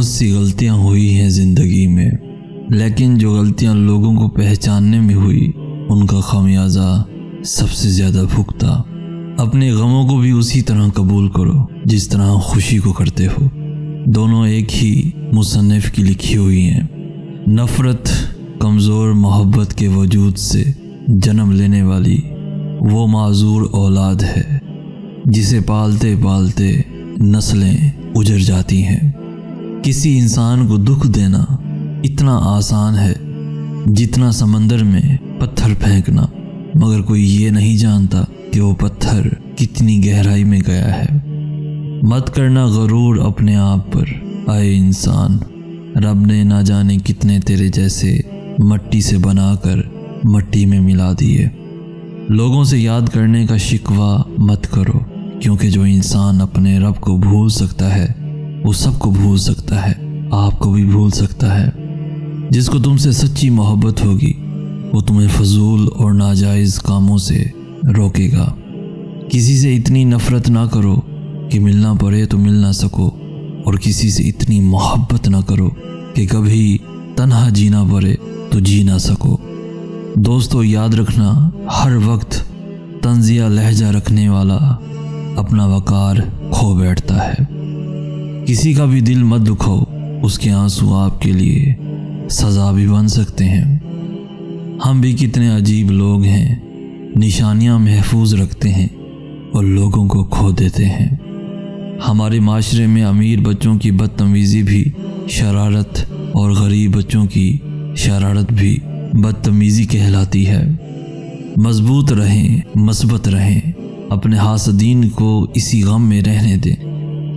بہت سی غلطیاں ہوئی ہیں زندگی میں، لیکن جو غلطیاں لوگوں کو پہچاننے میں ہوئی ان کا خمیازہ سب سے زیادہ بھگتا۔ اپنے غموں کو بھی اسی طرح قبول کرو جس طرح خوشی کو کرتے ہو، دونوں ایک ہی مصنف کی لکھی ہوئی ہیں۔ نفرت کمزور محبت کے وجود سے جنم لینے والی وہ معذور اولاد ہے جسے پالتے پالتے نسلیں اجڑ جاتی ہیں۔ کسی انسان کو دکھ دینا اتنا آسان ہے جتنا سمندر میں پتھر پھینکنا، مگر کوئی یہ نہیں جانتا کہ وہ پتھر کتنی گہرائی میں گیا ہے۔ مت کرنا غرور اپنے آپ پر، اے انسان، رب نے نہ جانے کتنے تیرے جیسے مٹی سے بنا کر مٹی میں ملا دیے۔ لوگوں سے یاد کرنے کا شکوہ مت کرو، کیونکہ جو انسان اپنے رب کو بھول سکتا ہے وہ سب کو بھول سکتا ہے، آپ کو بھی بھول سکتا ہے۔ جس کو تم سے سچی محبت ہوگی وہ تمہیں فضول اور ناجائز کاموں سے روکے گا۔ کسی سے اتنی نفرت نہ کرو کہ ملنا پڑے تو مل نہ سکو، اور کسی سے اتنی محبت نہ کرو کہ کبھی تنہا جینا پڑے تو جی نہ سکو۔ دوستو، یاد رکھنا، ہر وقت طنزیہ لہجہ رکھنے والا اپنا وقار کھو بیٹھتا ہے۔ کسی کا بھی دل مت دکھاؤ، اس کے آنسو آپ کے لیے سزا بھی بن سکتے ہیں۔ ہم بھی کتنے عجیب لوگ ہیں، نشانیاں محفوظ رکھتے ہیں اور لوگوں کو کھو دیتے ہیں۔ ہمارے معاشرے میں امیر بچوں کی بدتمیزی بھی شرارت اور غریب بچوں کی شرارت بھی بدتمیزی کہلاتی ہے۔ مضبوط رہیں، مثبت رہیں، اپنے حاسدین کو اسی غم میں رہنے دیں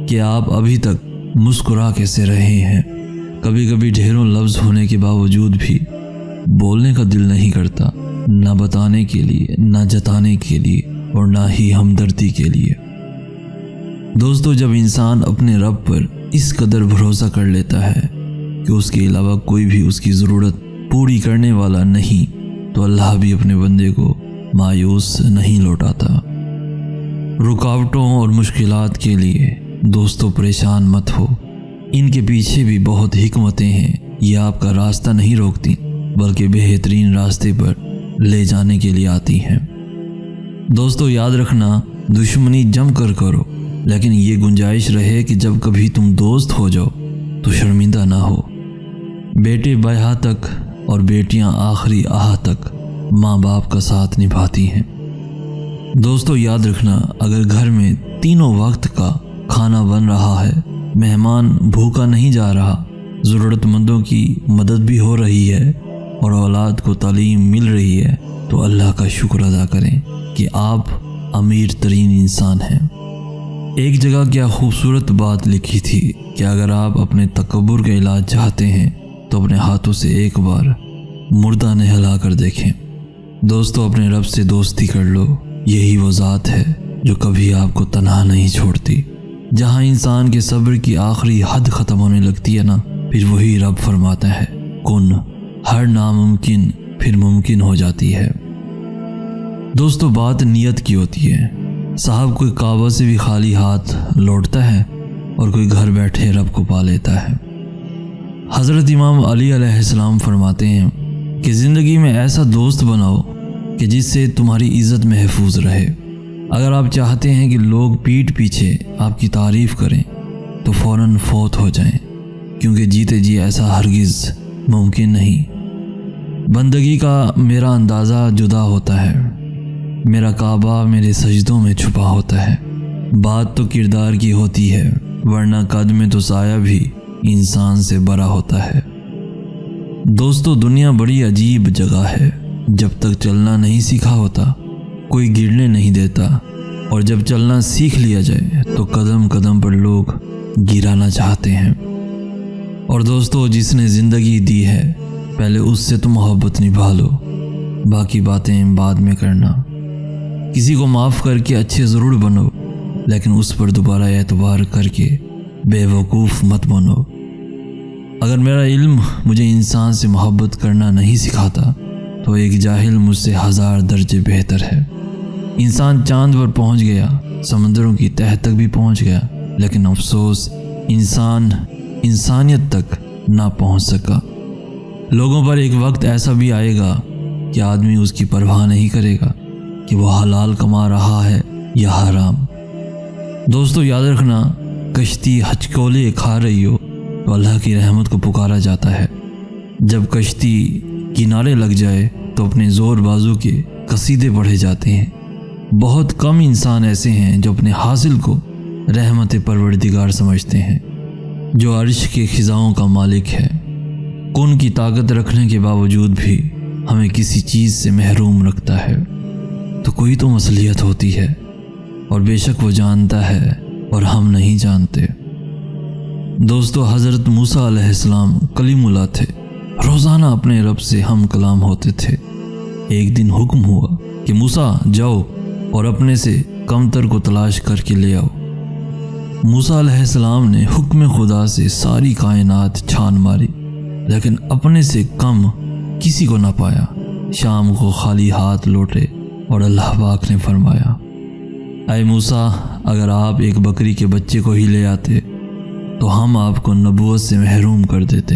کہ آپ ابھی تک مسکرا کیسے رہے ہیں۔ کبھی کبھی ڈھیروں لفظ ہونے کے باوجود بھی بولنے کا دل نہیں کرتا، نہ بتانے کے لیے، نہ جتانے کے لیے، اور نہ ہی ہمدردی کے لیے۔ دوستو، جب انسان اپنے رب پر اس قدر بھروسہ کر لیتا ہے کہ اس کے علاوہ کوئی بھی اس کی ضرورت پوری کرنے والا نہیں، تو اللہ بھی اپنے بندے کو مایوس نہیں لوٹاتا۔ رکاوٹوں اور مشکلات کے لیے دوستو پریشان مت ہو، ان کے پیچھے بھی بہت حکمتیں ہیں۔ یہ آپ کا راستہ نہیں روکتی بلکہ بہترین راستے پر لے جانے کے لیے آتی ہیں۔ دوستو، یاد رکھنا، دشمنی جم کر کرو، لیکن یہ گنجائش رہے کہ جب کبھی تم دوست ہو جاؤ تو شرمندہ نہ ہو۔ بیٹے بیاہ تک اور بیٹیاں آخری آہ تک ماں باپ کا ساتھ نبھاتی ہیں۔ دوستو، یاد رکھنا، اگر گھر میں تینوں وقت کا کھانا بن رہا ہے، مہمان بھوکا نہیں جا رہا، ضرورت مندوں کی مدد بھی ہو رہی ہے اور اولاد کو تعلیم مل رہی ہے، تو اللہ کا شکر ادا کریں کہ آپ امیر ترین انسان ہیں۔ ایک جگہ کیا خوبصورت بات لکھی تھی کہ اگر آپ اپنے تکبر کا علاج چاہتے ہیں تو اپنے ہاتھوں سے ایک بار مردہ نہلا کر دیکھیں۔ دوستو، اپنے رب سے دوستی کر لو، یہی وہ ذات ہے جو کبھی آپ کو تنہا نہیں چھوڑتی۔ جہاں انسان کے صبر کی آخری حد ختم ہونے لگتی ہے نا، پھر وہی رب فرماتا ہے کن، ہر ناممکن پھر ممکن ہو جاتی ہے۔ دوستو، بات نیت کی ہوتی ہے۔ صاحب کوئی کعبہ سے بھی خالی ہاتھ لوٹتا ہے اور کوئی گھر بیٹھے رب کو پا لیتا ہے۔ حضرت امام علی علیہ السلام فرماتے ہیں کہ زندگی میں ایسا دوست بناؤ کہ جس سے تمہاری عزت محفوظ رہے۔ اگر آپ چاہتے ہیں کہ لوگ پیٹھ پیچھے آپ کی تعریف کریں تو فوراً فوت ہو جائیں، کیونکہ جیتے جی ایسا ہرگز ممکن نہیں۔ بندگی کا میرا اندازہ جدا ہوتا ہے، میرا کعبہ میرے سجدوں میں چھپا ہوتا ہے۔ بات تو کردار کی ہوتی ہے، ورنہ قد میں تو سایہ بھی انسان سے بڑا ہوتا ہے۔ دوستو، دنیا بڑی عجیب جگہ ہے۔ جب تک چلنا نہیں سیکھا ہوتا کوئی گرنے نہیں دیتا، اور جب چلنا سیکھ لیا جائے تو قدم قدم پر لوگ گرانا چاہتے ہیں۔ اور دوستو، جس نے زندگی دی ہے پہلے اس سے تو محبت نبھا لو، باقی باتیں بعد میں کرنا۔ کسی کو معاف کر کے اچھے ضرور بنو، لیکن اس پر دوبارہ اعتبار کر کے بے وقوف مت بنو۔ اگر میرا علم مجھے انسان سے محبت کرنا نہیں سکھاتا تو ایک جاہل مجھ سے 1000 درجے بہتر ہے۔ انسان چاند پر پہنچ گیا، سمندروں کی تہہ تک بھی پہنچ گیا، لیکن افسوس انسان انسانیت تک نہ پہنچ سکا۔ لوگوں پر ایک وقت ایسا بھی آئے گا کہ آدمی اس کی پرواہ نہیں کرے گا کہ وہ حلال کما رہا ہے یا حرام۔ دوستو یاد رکھنا، کشتی ہچکولے کھا رہی ہو تو اللہ کی رحمت کو پکارا جاتا ہے۔ جب کشتی کنارے لگ جائے تو اپنے زور بازو کے قصیدے پڑھے جاتے ہیں۔ بہت کم انسان ایسے ہیں جو اپنے حاصل کو رحمت پروردگار سمجھتے ہیں، جو عرش کے خزاؤں کا مالک ہے۔ کن کی طاقت رکھنے کے باوجود بھی ہمیں کسی چیز سے محروم رکھتا ہے، تو کوئی تو مصلحت ہوتی ہے، اور بے شک وہ جانتا ہے اور ہم نہیں جانتے۔ دوستو حضرت موسیٰ علیہ السلام کلیم اللہ تھے، روزانہ اپنے رب سے ہم کلام ہوتے تھے۔ ایک دن حکم ہوا کہ موسیٰ جاؤ اور اپنے سے کمتر کو تلاش کر کے لے آؤ۔ موسیٰ علیہ السلام نے حکم خدا سے ساری کائنات چھان ماری، لیکن اپنے سے کم کسی کو نہ پایا۔ شام کو خالی ہاتھ لوٹے اور اللہ پاک نے فرمایا، اے موسیٰ، اگر آپ ایک بکری کے بچے کو ہی لے آتے تو ہم آپ کو نبوت سے محروم کر دیتے۔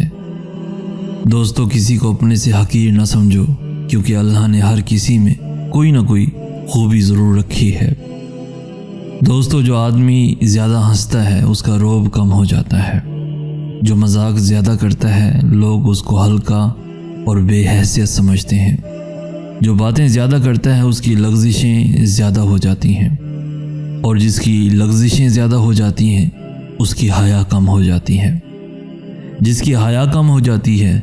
دوستو کسی کو اپنے سے حقیر نہ سمجھو، کیونکہ اللہ نے ہر کسی میں کوئی نہ کوئی خوبی ضرور رکھی ہے۔ دوستو جو آدمی زیادہ ہنستا ہے اس کا رعب کم ہو جاتا ہے، جو مذاق زیادہ کرتا ہے لوگ اس کو ہلکا اور بے حیثیت سمجھتے ہیں، جو باتیں زیادہ کرتا ہے اس کی لغزشیں زیادہ ہو جاتی ہیں، اور جس کی لغزشیں زیادہ ہو جاتی ہیں اس کی حیا کم ہو جاتی ہے، جس کی حیا کم ہو جاتی ہے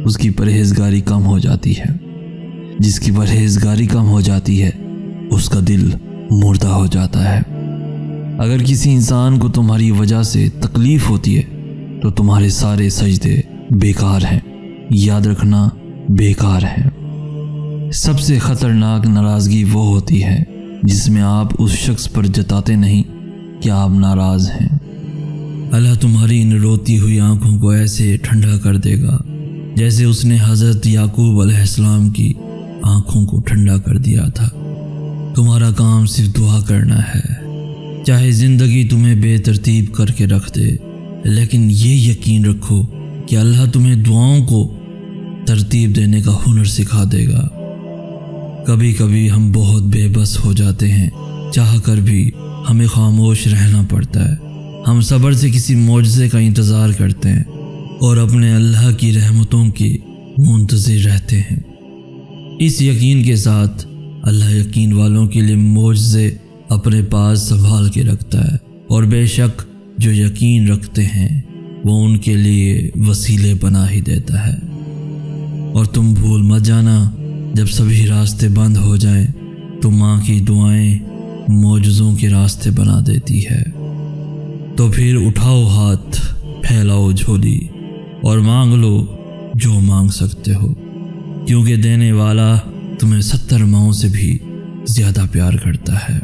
اس کی پرہیزگاری کم ہو جاتی ہے، جس کی پرہیزگاری کم ہو جاتی ہے اس کا دل مردہ ہو جاتا ہے۔ اگر کسی انسان کو تمہاری وجہ سے تکلیف ہوتی ہے تو تمہارے سارے سجدے بیکار ہیں، یاد رکھنا بیکار ہیں۔ سب سے خطرناک ناراضگی وہ ہوتی ہے جس میں آپ اس شخص پر جتاتے نہیں کہ آپ ناراض ہیں۔ اللہ تمہاری ان روتی ہوئی آنکھوں کو ایسے ٹھنڈا کر دے گا جیسے اس نے حضرت یعقوب علیہ السلام کی آنکھوں کو ٹھنڈا کر دیا تھا۔ تمہارا کام صرف دعا کرنا ہے، چاہے زندگی تمہیں بے ترتیب کر کے رکھ دے، لیکن یہ یقین رکھو کہ اللہ تمہیں دعاؤں کو ترتیب دینے کا ہنر سکھا دے گا۔ کبھی کبھی ہم بہت بے بس ہو جاتے ہیں، چاہ کر بھی ہمیں خاموش رہنا پڑتا ہے۔ ہم صبر سے کسی معجزے کا انتظار کرتے ہیں اور اپنے اللہ کی رحمتوں کی منتظر رہتے ہیں، اس یقین کے ساتھ اللہ یقین والوں کے لیے معجزے اپنے پاس سنبھال کے رکھتا ہے، اور بے شک جو یقین رکھتے ہیں وہ ان کے لیے وسیلے بنا ہی دیتا ہے۔ اور تم بھول مت جانا، جب سبھی راستے بند ہو جائیں تو ماں کی دعائیں معجزوں کے راستے بنا دیتی ہے۔ تو پھر اٹھاؤ ہاتھ، پھیلاؤ جھولی اور مانگ لو جو مانگ سکتے ہو، کیونکہ دینے والا تمہیں 70 ماؤں سے بھی زیادہ پیار کرتا ہے۔